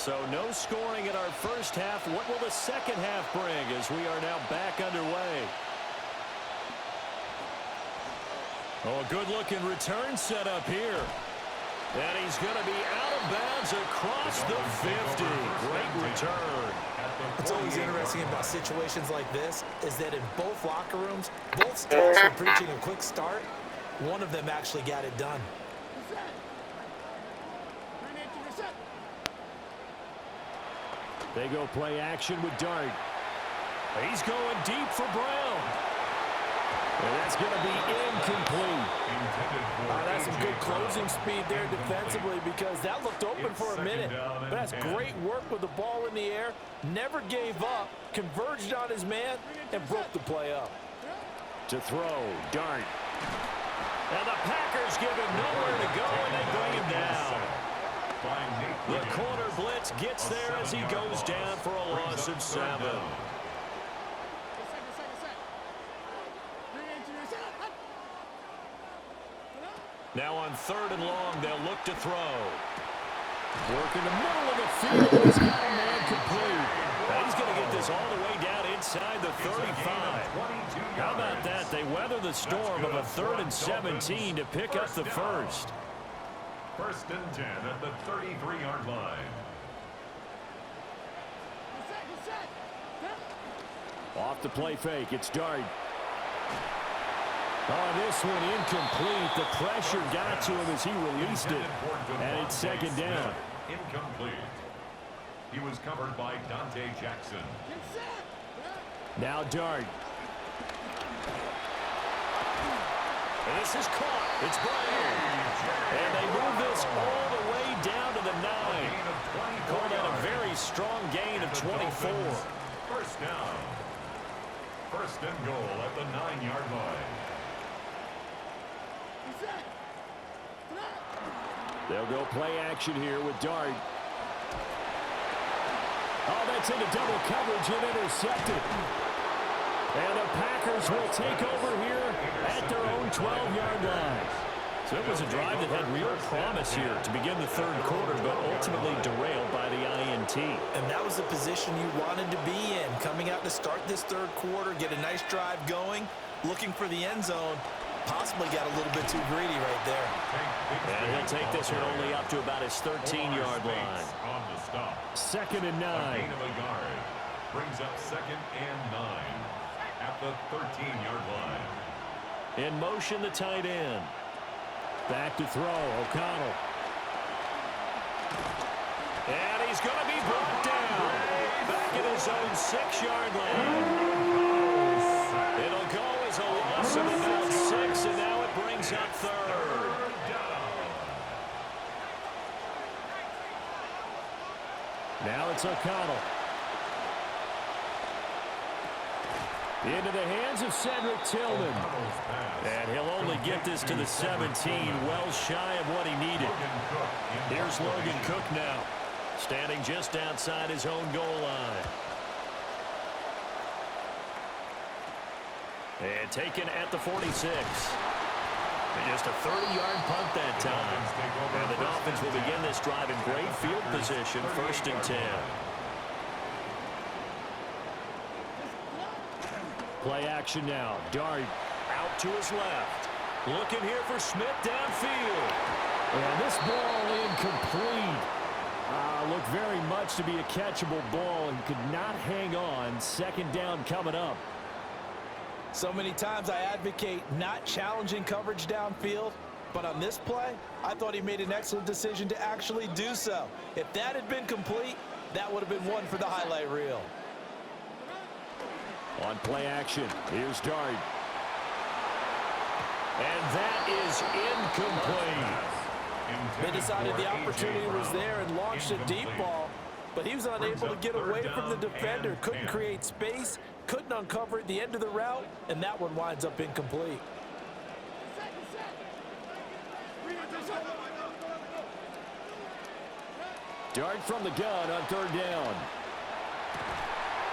So no scoring in our first half. What will the second half bring as we are now back underway? Oh, a good-looking return set up here. And he's going to be out of bounds across the 50. Great return. What's always interesting about situations like this is that in both locker rooms, both staffs were preaching a quick start. One of them actually got it done. They go play action with Dart. He's going deep for Brown. And that's going to be incomplete. That's some good closing speed there defensively because that looked open for a minute. But that's great work with the ball in the air. Never gave up, converged on his man, and broke the play up. To throw, Dart. And the Packers give him nowhere to go, and they bring him down. The corner blitz gets there as he goes down for a loss of 7. Now on 3rd and long, they'll look to throw. Work in the middle of the field. He's got a man complete. Now he's going to get this all the way down inside the 35. How about that? They weather the storm of a 3rd and 17 to pick up the first. 1st and 10 at the 33-yard line. Off the play fake. It's Dart. Oh, this one incomplete. The pressure got to him as he released it. And it's 2nd down. Incomplete. He was covered by Dante Jackson. Now Dart. And this is caught. It's Brown. And they move this all the way down to the 9. Call that a very strong gain of 24. 1st down. 1st and goal at the 9-yard line. They'll go play action here with Dart. Oh, that's into double coverage and intercepted. And the Packers will take over here at their own 12-yard line. So it was a drive that had real promise here to begin the 3rd quarter, but ultimately derailed by the INT. And that was the position you wanted to be in, coming out to start this 3rd quarter, get a nice drive going, looking for the end zone. Possibly got a little bit too greedy right there. And he'll take this one only up to about his 13-yard line. 2nd and 9. Gain of a yard. Brings up 2nd and 9 at the 13-yard line. In motion, the tight end. Back to throw, O'Connell. And he's going to be brought down. Back at his own 6-yard line. It'll go as a loss of about 6, and now it brings up 3rd. Now it's O'Connell. Into the hands of Cedric Tillman. And he'll only get this to the 17, well shy of what he needed. Here's Logan Cook now, standing just outside his own goal line. And taken at the 46. And just a 30-yard punt that time. And the Dolphins will begin this drive in great field position, 1st and 10. Play action now. Dart out to his left. Looking here for Smith downfield. And this ball incomplete. Looked very much to be a catchable ball and could not hang on. 2nd down coming up. So many times I advocate not challenging coverage downfield, but on this play, I thought he made an excellent decision to actually do so. If that had been complete, that would have been one for the highlight reel. On play action, here's Dart. And that is incomplete. They decided the opportunity was there and launched a deep ball, but he was unable to get away from the defender. Couldn't create space, couldn't uncover at the end of the route, and that one winds up incomplete. Dart from the gun on 3rd down.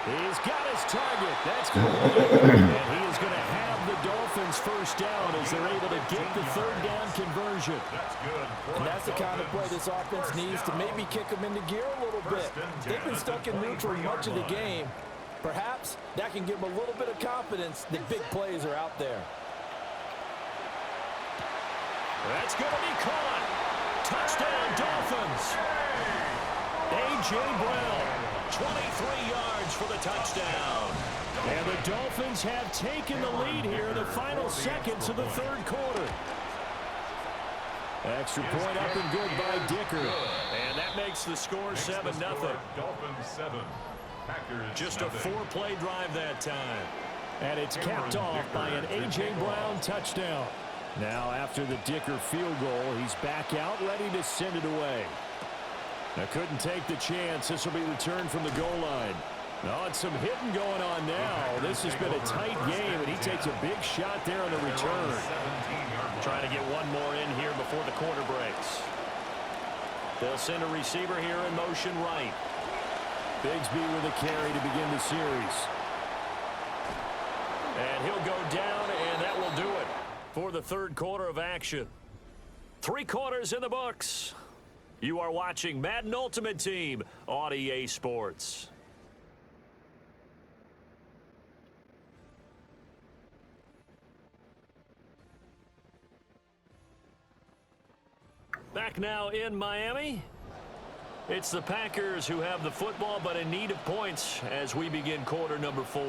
He's got his target. That's complete. And he is going to have the Dolphins' first first down as they're able to get the third down conversion. That's good. And that's the kind of play this offense needs to maybe kick them into gear a little bit. They've been stuck in neutral much of the game. Perhaps that can give them a little bit of confidence that big plays are out there. That's going to be caught. Touchdown, Dolphins. A.J. Brown, 23 yards for the touchdown. And the Dolphins have taken the lead here in the final seconds of the third quarter. Extra point up and good by Dicker. And that makes the score 7-0. Dolphins 7. Packers Just a 4-play drive that time. And it's capped off by an A.J. Brown touchdown. Now after the Dicker field goal, he's back out ready to send it away. Now couldn't take the chance. This will be returned from the goal line. Oh, it's some hitting going on now. This has been a tight game, and he takes a big shot there on the return. Trying to get one more in here before the quarter breaks. They'll send a receiver here in motion right. Bigsby with a carry to begin the series. And he'll go down, and that will do it for the third quarter of action. 3 quarters in the books. You are watching Madden Ultimate Team on EA Sports. Back now in Miami. It's the Packers who have the football, but in need of points as we begin quarter number 4.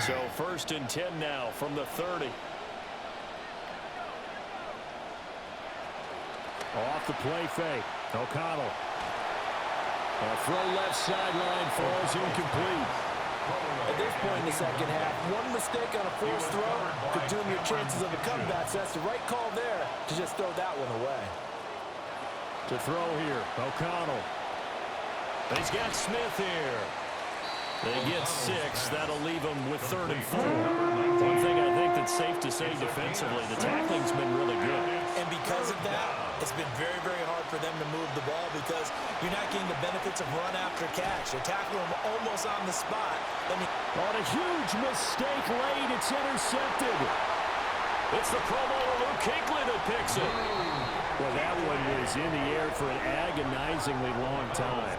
So 1st and 10 now from the 30. Off the play fake. O'Connell. A throw left sideline falls incomplete. At this point in the second half, one mistake on a forced throw could doom your chances of a comeback. So that's the right call there to just throw that one away. To throw here, O'Connell. He's got Smith here. They get 6. That'll leave them with 3rd and 4. One thing I think that's safe to say defensively, the tackling's been really good. And because of that, it's been very, very hard for them to move the ball because you're not getting the benefits of run after catch. They're tackling them almost on the spot. On a huge mistake late, it's intercepted. It's the Pro Bowler Luke Kuechly that picks it. Well, that one was in the air for an agonizingly long time.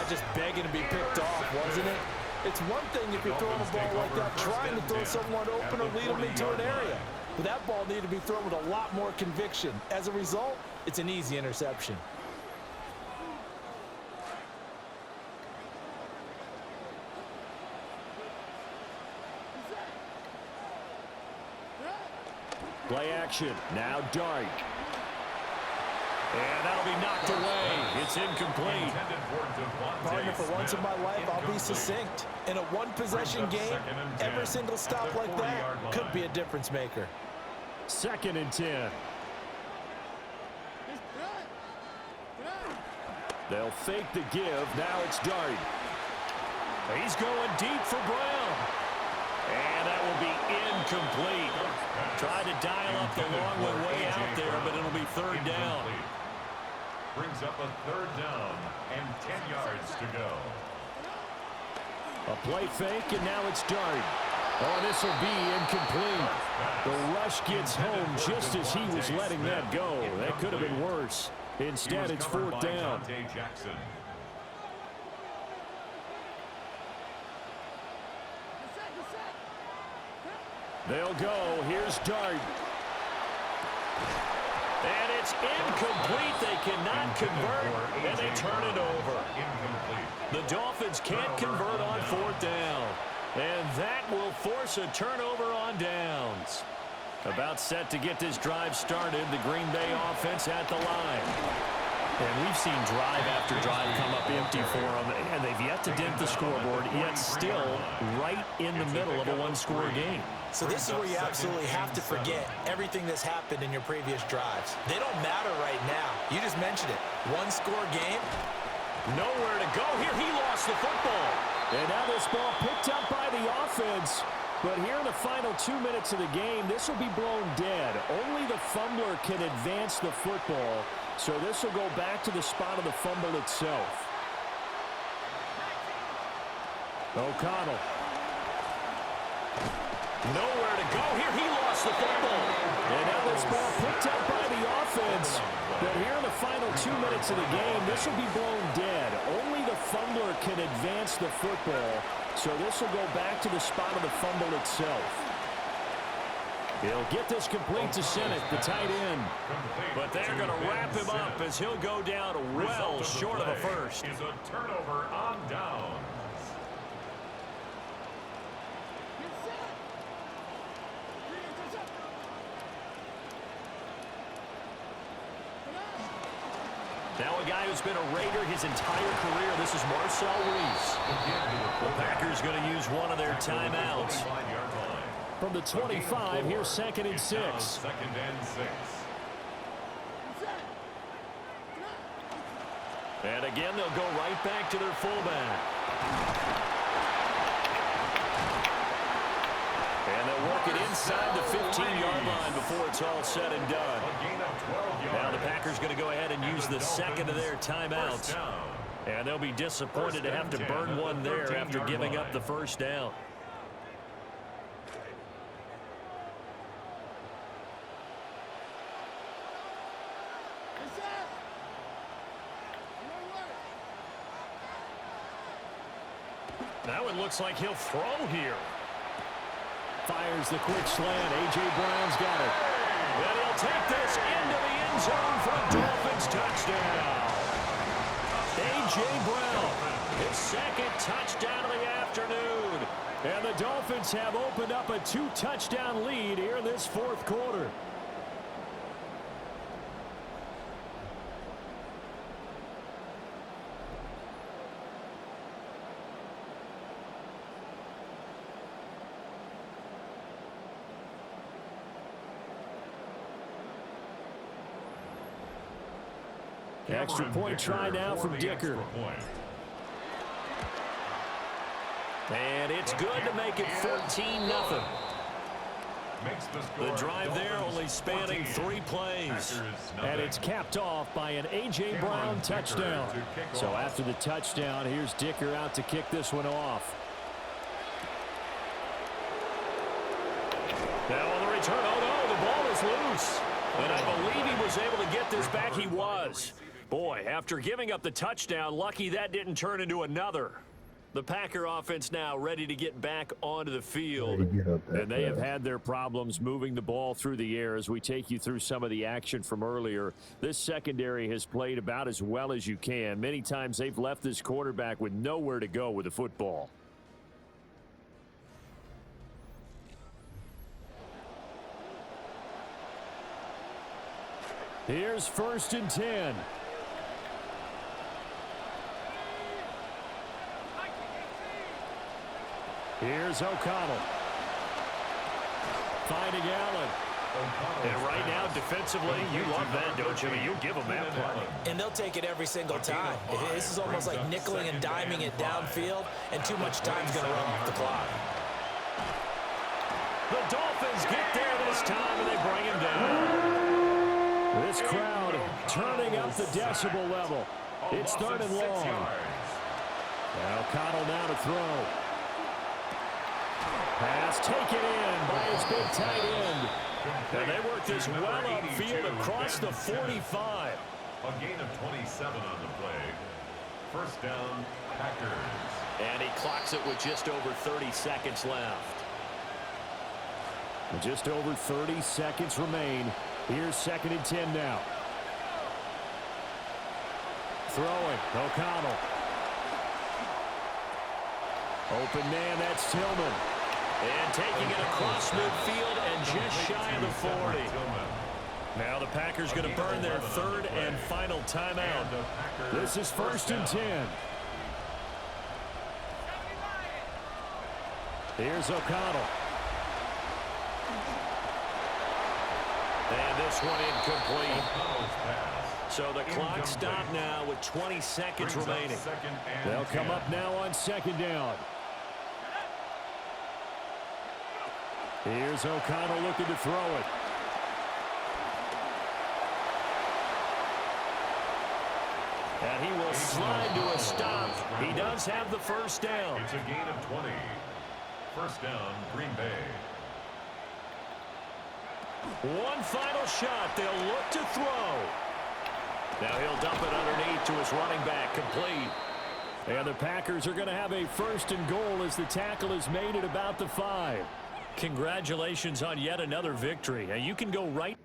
Just begging to be picked off, wasn't it? It's one thing if you're throwing a ball like that, trying to throw someone open or lead them into an area. But that ball needed to be thrown with a lot more conviction. As a result, it's an easy interception. Play action. Now Dart. And that'll be knocked away. It's incomplete. Partner, for once in my life, I'll be succinct. In a one-possession game, every single stop like that could be a difference maker. 2nd and 10. They'll fake the give. Now it's Dart. He's going deep for Brown. And that will be incomplete. Tried to dial up the long one way out there, but it'll be 3rd down. Brings up a 3rd down and 10 yards to go. A play fake, and now it's Dart. Oh, this will be incomplete. The rush gets home just as he was letting that go. That could have been worse. Instead, it's 4th down. They'll go. Here's Dart. And it's incomplete. They cannot convert, and they turn it over. The Dolphins can't convert on 4th down. And that will force a turnover on downs. About set to get this drive started. The Green Bay offense at the line. And we've seen drive after drive come up empty for them, and they've yet to dent the scoreboard, yet still right in the middle of a one-score game. So this is where you absolutely have to forget everything that's happened in your previous drives. They don't matter right now. You just mentioned it. One-score game. Nowhere to go here. He lost the football. And now this ball picked up by the offense. But here in the final 2 minutes of the game, this will be blown dead. Only the fumbler can advance the football. So this will go back to the spot of the fumble itself. O'Connell. Nowhere to go here. He lost the football. And now this ball picked up by the offense. But here in the final 2 minutes of the game, this will be blown dead. Only the fumbler can advance the football. So this will go back to the spot of the fumble itself. He'll get this complete to Senate, the tight end. But they're going to wrap him up as he'll go down well short of a first. Is a turnover on downs. Now a guy who's been a Raider his entire career. This is Marcel Reese. The Packers going to use one of their timeouts. From the 25, here's 2nd and 6. 2nd and 6. And again, they'll go right back to their fullback. And they'll work it inside the 15-yard line before it's all said and done. Now the Packers going to go ahead and use the second of their timeouts. And they'll be disappointed to have to burn one there after giving up the first down. Now it looks like he'll throw here. Fires the quick slant. A.J. Brown's got it. And he'll take this into the end zone for a Dolphins touchdown. A.J. Brown, his second touchdown of the afternoon. And the Dolphins have opened up a 2-touchdown lead here in this 4th quarter. Extra point try now from Dicker. And it's good to make it 14-0. The drive there only spanning 3 plays. And it's capped off by an A.J. Brown touchdown. So after the touchdown, here's Dicker out to kick this one off. Now on the return, oh no, the ball is loose. And I believe he was able to get this back. He was. Boy, after giving up the touchdown, lucky that didn't turn into another. The Packer offense now ready to get back onto the field. And they have had their problems moving the ball through the air as we take you through some of the action from earlier. This secondary has played about as well as you can. Many times they've left this quarterback with nowhere to go with the football. Here's 1st and 10. Here's O'Connell. Finding Allen. And right now, defensively, you love that, don't you? I mean, you'll give them that play. And they'll take it every single time. This is almost like nickeling and diming it downfield, and too much time's going to run off the clock. The Dolphins get there this time, and they bring him down. This crowd turning up the decibel level. It's 3rd and long. And O'Connell now to throw. Pass taken in by his big tight end. And they work this well upfield across the 45. A gain of 27 on the play. 1st down, Packers. And he clocks it with just over 30 seconds left. Just over 30 seconds remain. Here's 2nd and 10 now. Throwing, O'Connell. Open man, that's Tillman. And taking it across midfield and just shy of the 40. Now the Packers going to burn their 3rd and final timeout. This is 1st and 10. Here's O'Connell. And this one incomplete. So the clock stopped now with 20 seconds remaining. They'll come up now on 2nd down. Here's O'Connell looking to throw it. And he will slide to a stop. He does have the 1st down. It's a gain of 20. 1st down, Green Bay. One final shot. They'll look to throw. Now he'll dump it underneath to his running back, complete. And the Packers are going to have a 1st and goal as the tackle is made at about the 5. Congratulations on yet another victory. Now you can go right.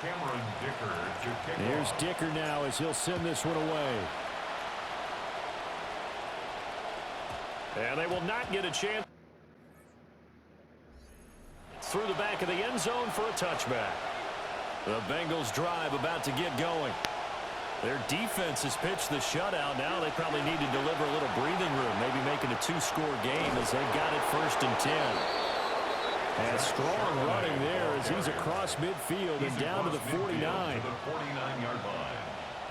Cameron Dicker to kick Here's off. Dicker now as he'll send this one away. And they will not get a chance. Through the back of the end zone for a touchback. The Bengals drive about to get going. Their defense has pitched the shutout. Now they probably need to deliver a little breathing room, maybe making a 2-score game as they've got it 1st and 10. And strong running there as he's across midfield and down to the 49. To the 49-yard line.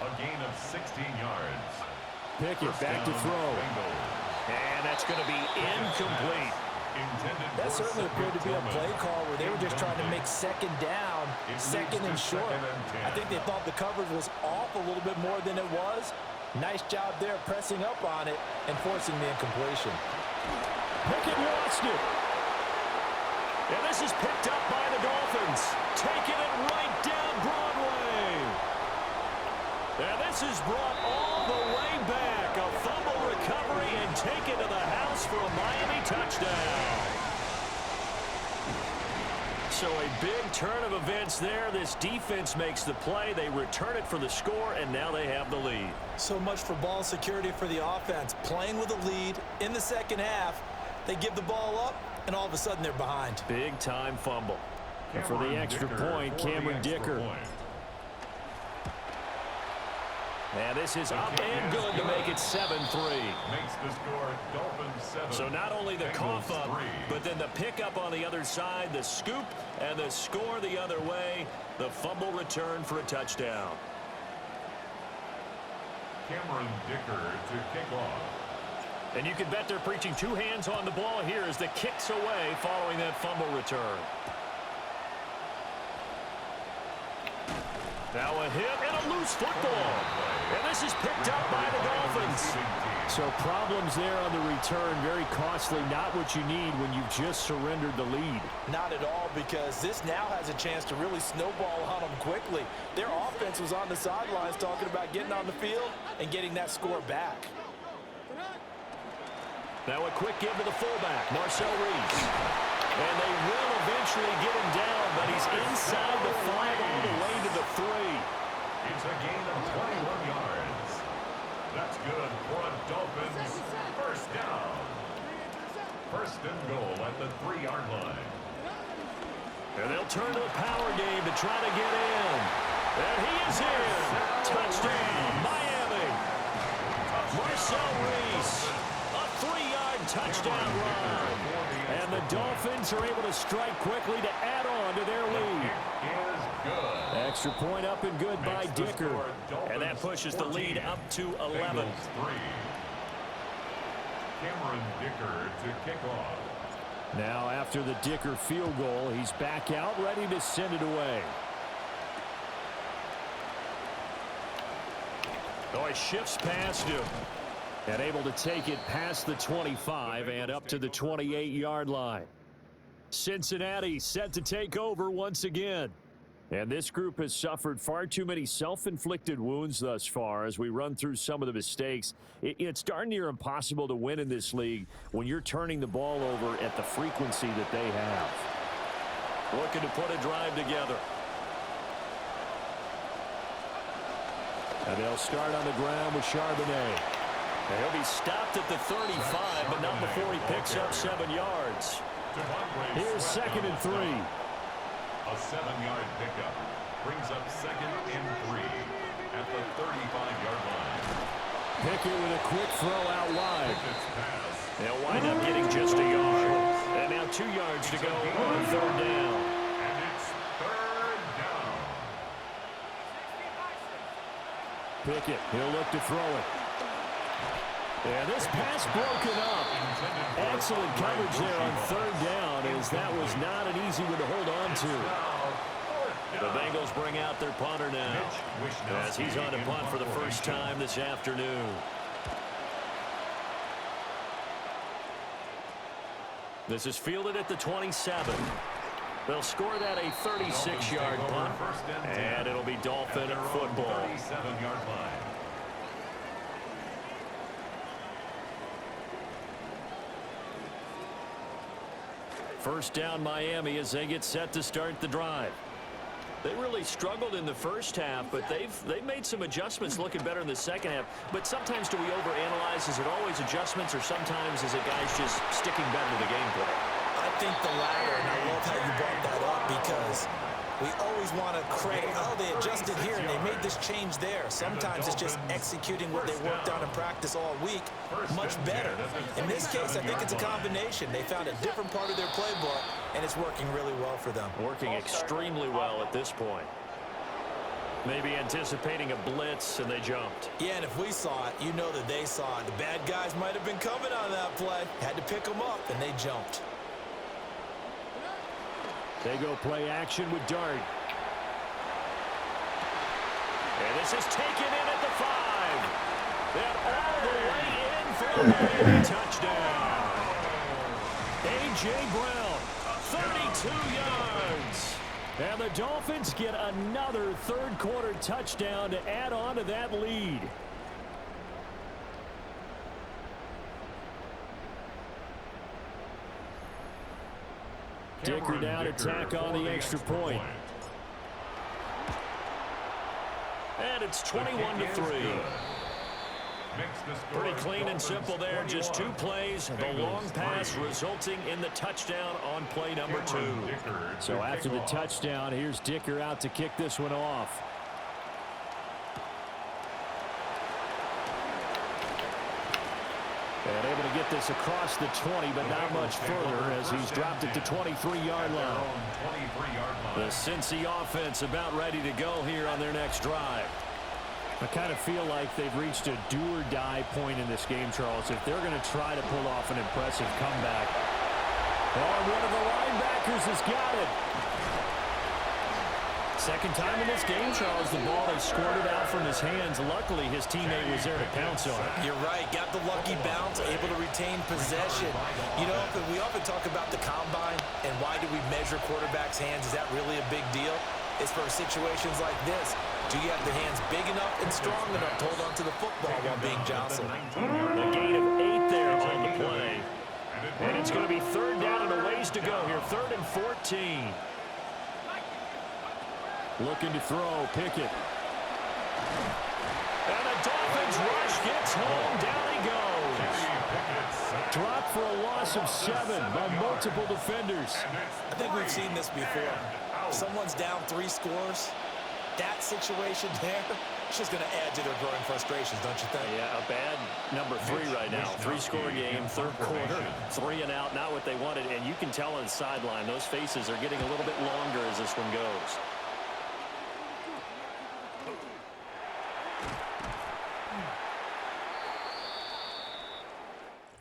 A gain of 16 yards. Pickett back to throw. And that's going to be incomplete. That certainly appeared to be a play call where they were just trying to make second down, second and short. I think they thought the coverage was off a little bit more than it was. Nice job there pressing up on it and forcing the incompletion. Pickett lost it. And this is picked up by the Dolphins. Taking it right down Broadway. And this is brought all the way back. A fumble recovery and taken to the house for a Miami touchdown. So a big turn of events there. This defense makes the play. They return it for the score, and now they have the lead. So much for ball security for the offense. Playing with a lead in the second half. They give the ball up, and all of a sudden they're behind. Big-time fumble. And for the extra point, Cameron Dicker. And this is up and good to make it 7-3. Makes the score Dolphins 7. So not only the cough up, but then the pickup on the other side, the scoop, and the score the other way. The fumble return for a touchdown. Cameron Dicker to kick off. And you can bet they're preaching 2 hands on the ball here as the kick's away following that fumble return. Now a hit and a loose football. And this is picked up by the Dolphins. So problems there on the return, very costly, not what you need when you've just surrendered the lead. Not at all, because this now has a chance to really snowball on them quickly. Their offense was on the sidelines talking about getting on the field and getting that score back. Now a quick give to the fullback, Marcel Reese. And they will eventually get him down, but he's inside the 5 all the way to the 3. It's a gain of 21 yards. That's good for a Dolphins first down. 1st and goal at the 3-yard line. And they'll turn to the power game to try to get in. And he is in. Touchdown, Miami. Marcel Reese. A 3-yard touchdown run. And the Dolphins are able to strike quickly to add on to their lead. Is good. Extra point up and good by Makes the Dicker. score Dolphins And that pushes the 14, lead up to 11. Bengals 3. Cameron Dicker to kick off. Now after the Dicker field goal, he's back out ready to send it away. Oh, he shifts past him. And able to take it past the 25 and up to the 28-yard line. Cincinnati set to take over once again. And this group has suffered far too many self-inflicted wounds thus far as we run through some of the mistakes. It's darn near impossible to win in this league when you're turning the ball over at the frequency that they have. Looking to put a drive together. And they'll start on the ground with Charbonnet. He'll be stopped at the 35, but not before he picks up 7 yards. Here's 2nd and 3. A 7-yard pickup brings up 2nd and 3 at the 35-yard line. Pickett with a quick throw out wide. They'll wind up getting just a yard. And now 2 yards to go on 3rd down. And it's 3rd down. Pickett, he'll look to throw it. And this pass broken up. Excellent coverage there on 3rd down, as that was not an easy one to hold on to. The Bengals bring out their punter now, as he's on to punt for the first time this afternoon. This is fielded at the 27. They'll score that a 36-yard punt, and it'll be Dolphin football. 37-yard line. First down Miami as they get set to start the drive. They really struggled in the first half, but they've made some adjustments looking better in the second half. But sometimes do we overanalyze? Is it always adjustments, or sometimes is it guys just sticking better to the game plan? I think the latter, and I love how you brought that up, because we always want to credit, oh, they adjusted here and they made this change there. Sometimes it's just executing what they worked on in practice all week much better. In this case, I think it's a combination. They found a different part of their playbook, and it's working really well for them. Working extremely well at this point. Maybe anticipating a blitz, and they jumped. Yeah, and if we saw it, you know that they saw it. The bad guys might have been coming on that play. Had to pick them up, and they jumped. They go play action with Dart. And this is taken in at the 5. And all the way in for a Miami touchdown. A.J. Brown, 32 yards. And the Dolphins get another third-quarter touchdown to add on to that lead. Dicker down to tack on the extra point. And it's 21-3. Pretty clean and simple there. Just 2 plays. The long pass resulting in the touchdown on play number 2. So after the touchdown, here's Dicker out to kick this one off. And able to get this across the 20, but not much further as he's dropped it to 23-yard line. The Cincy offense about ready to go here on their next drive. I kind of feel like they've reached a do-or-die point in this game, Charles, if they're going to try to pull off an impressive comeback. Oh, one of the linebackers has got it. Second time in this game, Charles, the ball has squirted out from his hands. Luckily, his teammate was there to pounce on it. You're right. Got the lucky bounce, able to retain possession. You know, we often talk about the combine and why do we measure quarterbacks' hands. Is that really a big deal? It's for situations like this. Do you have the hands big enough and strong enough to hold on to the football while being jostled? A gain of 8 there on the play. And it's going to be 3rd down and a ways to go here. 3rd and 14. Looking to throw, Pickett. And the Dolphins rush gets home. Down he goes. Dropped for a loss of 7 by multiple defenders. I think we've seen this before. Someone's down 3 scores. That situation there, it's just going to add to their growing frustrations, don't you think? Yeah, a bad number 3 right now. 3-score game, 3rd quarter, 3 and out, not what they wanted. And you can tell on the sideline, those faces are getting a little bit longer as this one goes.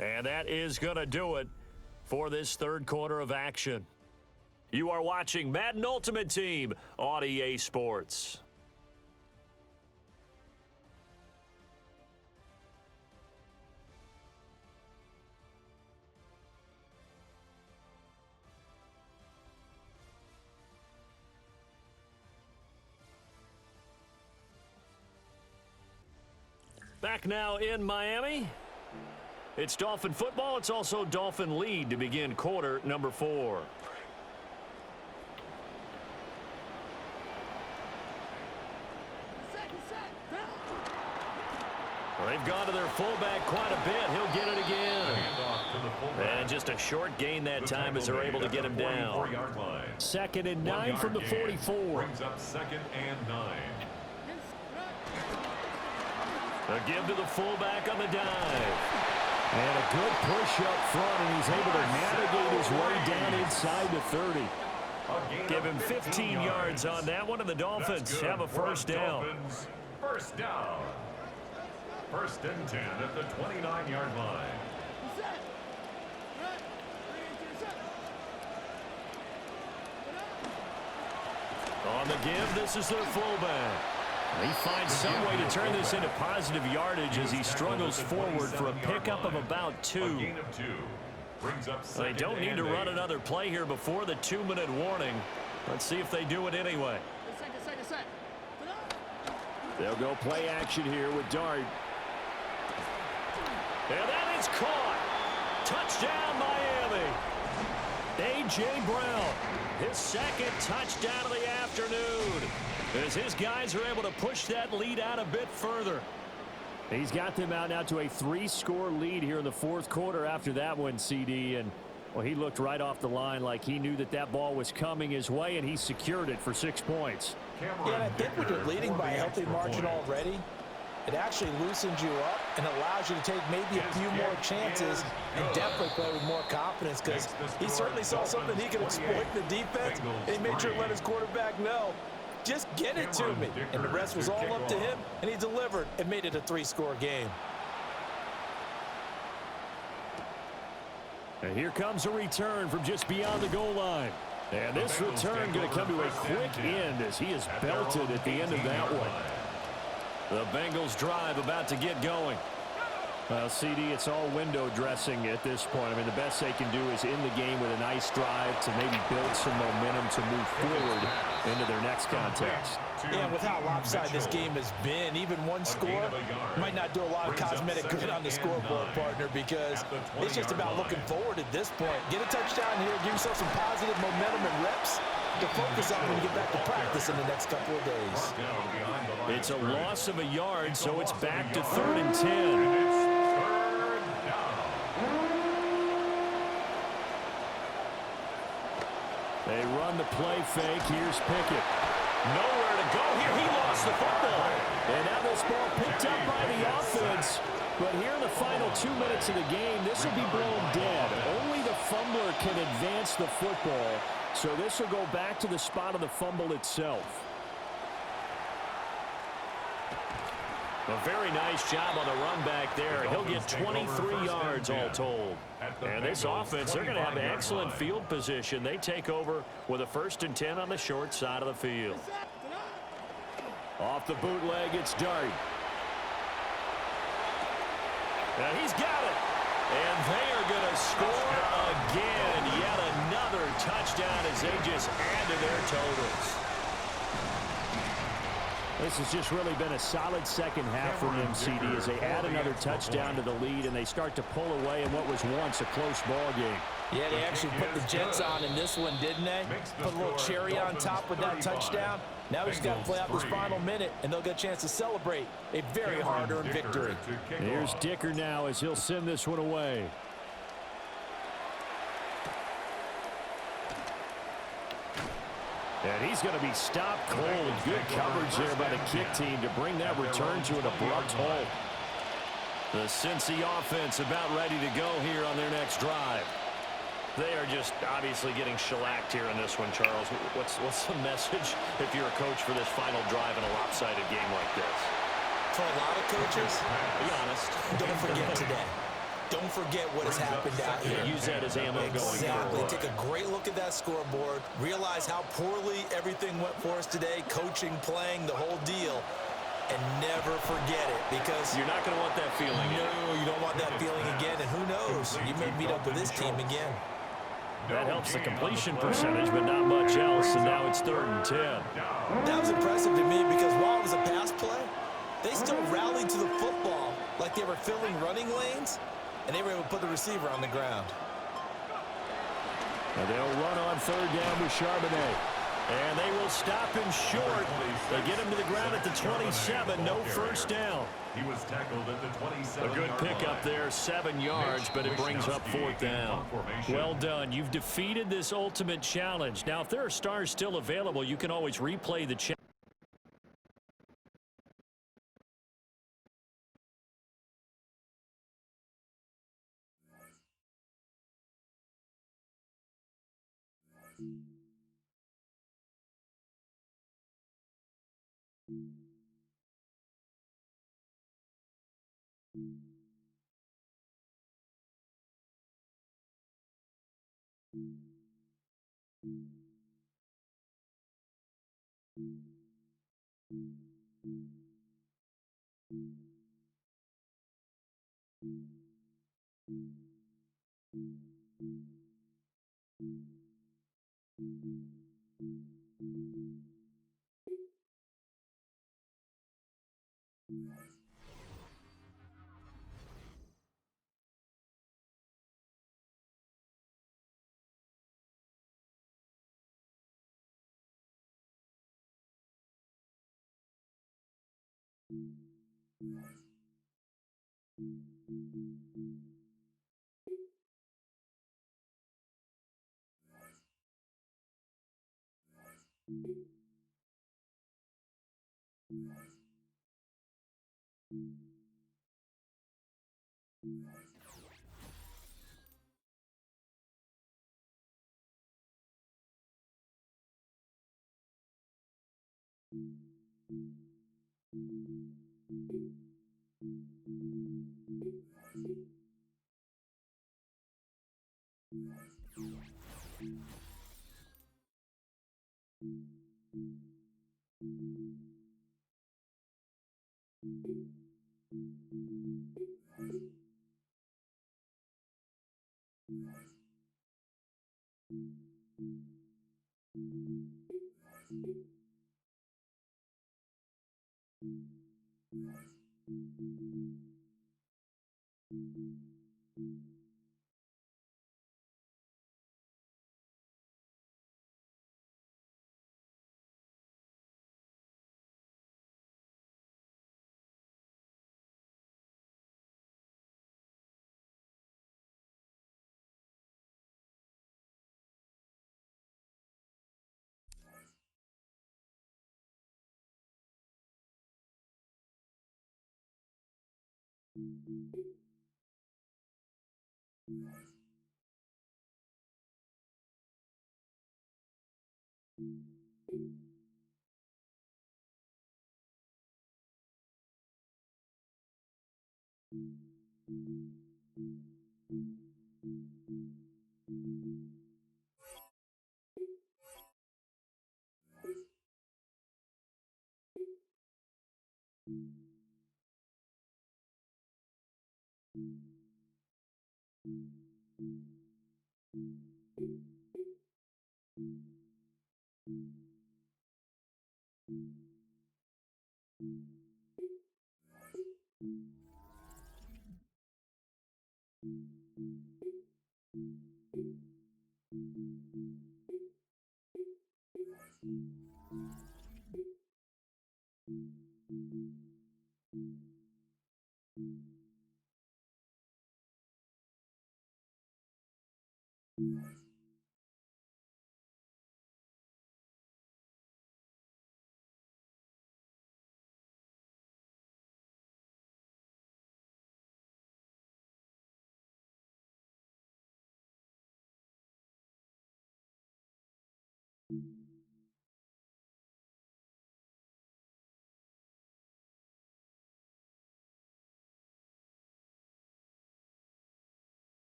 And that is going to do it for this 3rd quarter of action. You are watching Madden Ultimate Team on EA Sports. Back now in Miami. It's Dolphin football. It's also Dolphin lead to begin quarter number 4. They've gone to their fullback quite a bit. He'll get it again. And just a short gain that time as they're able to get him down. 2nd and 9 from the 44. Brings up 2nd and 9. A give to the fullback on the dive. And a good push up front, and he's able to navigate his way down inside the 30. Give him 15 yards on that one, and the Dolphins have a first down. First down. 1st and 10 at the 29-yard line. On the give, this is their fullback. He finds some way to turn this into positive yardage as he struggles forward for a pickup of about 2. They don't need to run another play here before the 2-minute warning. Let's see if they do it anyway. They'll go play action here with Dart. And that is caught. Touchdown, Miami. A.J. Brown, his 2nd touchdown of the afternoon, as his guys are able to push that lead out a bit further. He's got them out now to a 3-score lead here in the 4th quarter after that one, CD. And, well, he looked right off the line like he knew that that ball was coming his way, and he secured it for 6 points. Yeah, and I think when you're leading by a healthy margin already, it actually loosens you up and allows you to take maybe a few more chances and definitely play with more confidence, because he certainly saw something he could exploit in the defense, and he made sure to let his quarterback know, just get it to me. And the rest was all up to him, and he delivered and made it a 3-score game. And here comes a return from just beyond the goal line. And this return going to come to a quick end as he is belted at the end of that one. The Bengals drive about to get going. Well, CD, it's all window dressing at this point. I mean, the best they can do is end the game with a nice drive to maybe build some momentum to move forward into their next contest. Yeah, with how lopsided this game has been, even one score might not do a lot of cosmetic good on the scoreboard, partner, because it's just about looking forward at this point. Get a touchdown here, give yourself some positive momentum and reps to focus on when you get back to practice in the next couple of days. It's a loss of a yard, so it's back to 3rd and 10. They run the play fake. Here's Pickett. Nowhere to go here. He lost the football. And now this ball picked up by the offense. But here in the final 2 minutes of the game, this will be blown dead. Only the fumbler can advance the football. So this will go back to the spot of the fumble itself. A very nice job on the run back there. He'll get 23 yards all told. And this offense, they're going to have excellent field position. They take over with a 1st and 10 on the short side of the field. Off the bootleg, it's Dart. And he's got it. And they are going to score again. Yet another touchdown as they just add to their totals. This has just really been a solid second half for them, CD, as they add another touchdown to the lead and they start to pull away in what was once a close ball game. Yeah, they actually put the Jets on in this one, didn't they? Put a little cherry on top with that touchdown. Now he's got to play out this final minute, and they'll get a chance to celebrate a very hard-earned victory. Here's Dicker now as he'll send this one away. And he's going to be stopped cold. Good coverage there by the kick team to bring that return to an abrupt halt. The Cincy offense about ready to go here on their next drive. They are just obviously getting shellacked here in this one, Charles. What's the message if you're a coach for this final drive in a lopsided game like this? For a lot of coaches, be honest, don't forget today. Don't forget what has happened out here. Use that as ammo going forward. Exactly. Take a great look at that scoreboard. Realize how poorly everything went for us today. Coaching, playing, the whole deal. And never forget it, because you're not going to want that feeling. No, you don't want that feeling again. And who knows? You may meet up with this team again. That helps the completion percentage, but not much else. And now it's 3rd and 10. That was impressive to me, because while it was a pass play, They still rallied to the football like they were filling running lanes, and they were able to put the receiver on the ground. And they'll run on third down with Charbonnet. And they will stop him short. They get him to the ground at the 27. No first down. He was tackled at the 27. A good pickup there, 7 yards, but it brings up fourth down. Well done. You've defeated this ultimate challenge. Now, if there are stars still available, you can always replay the challenge.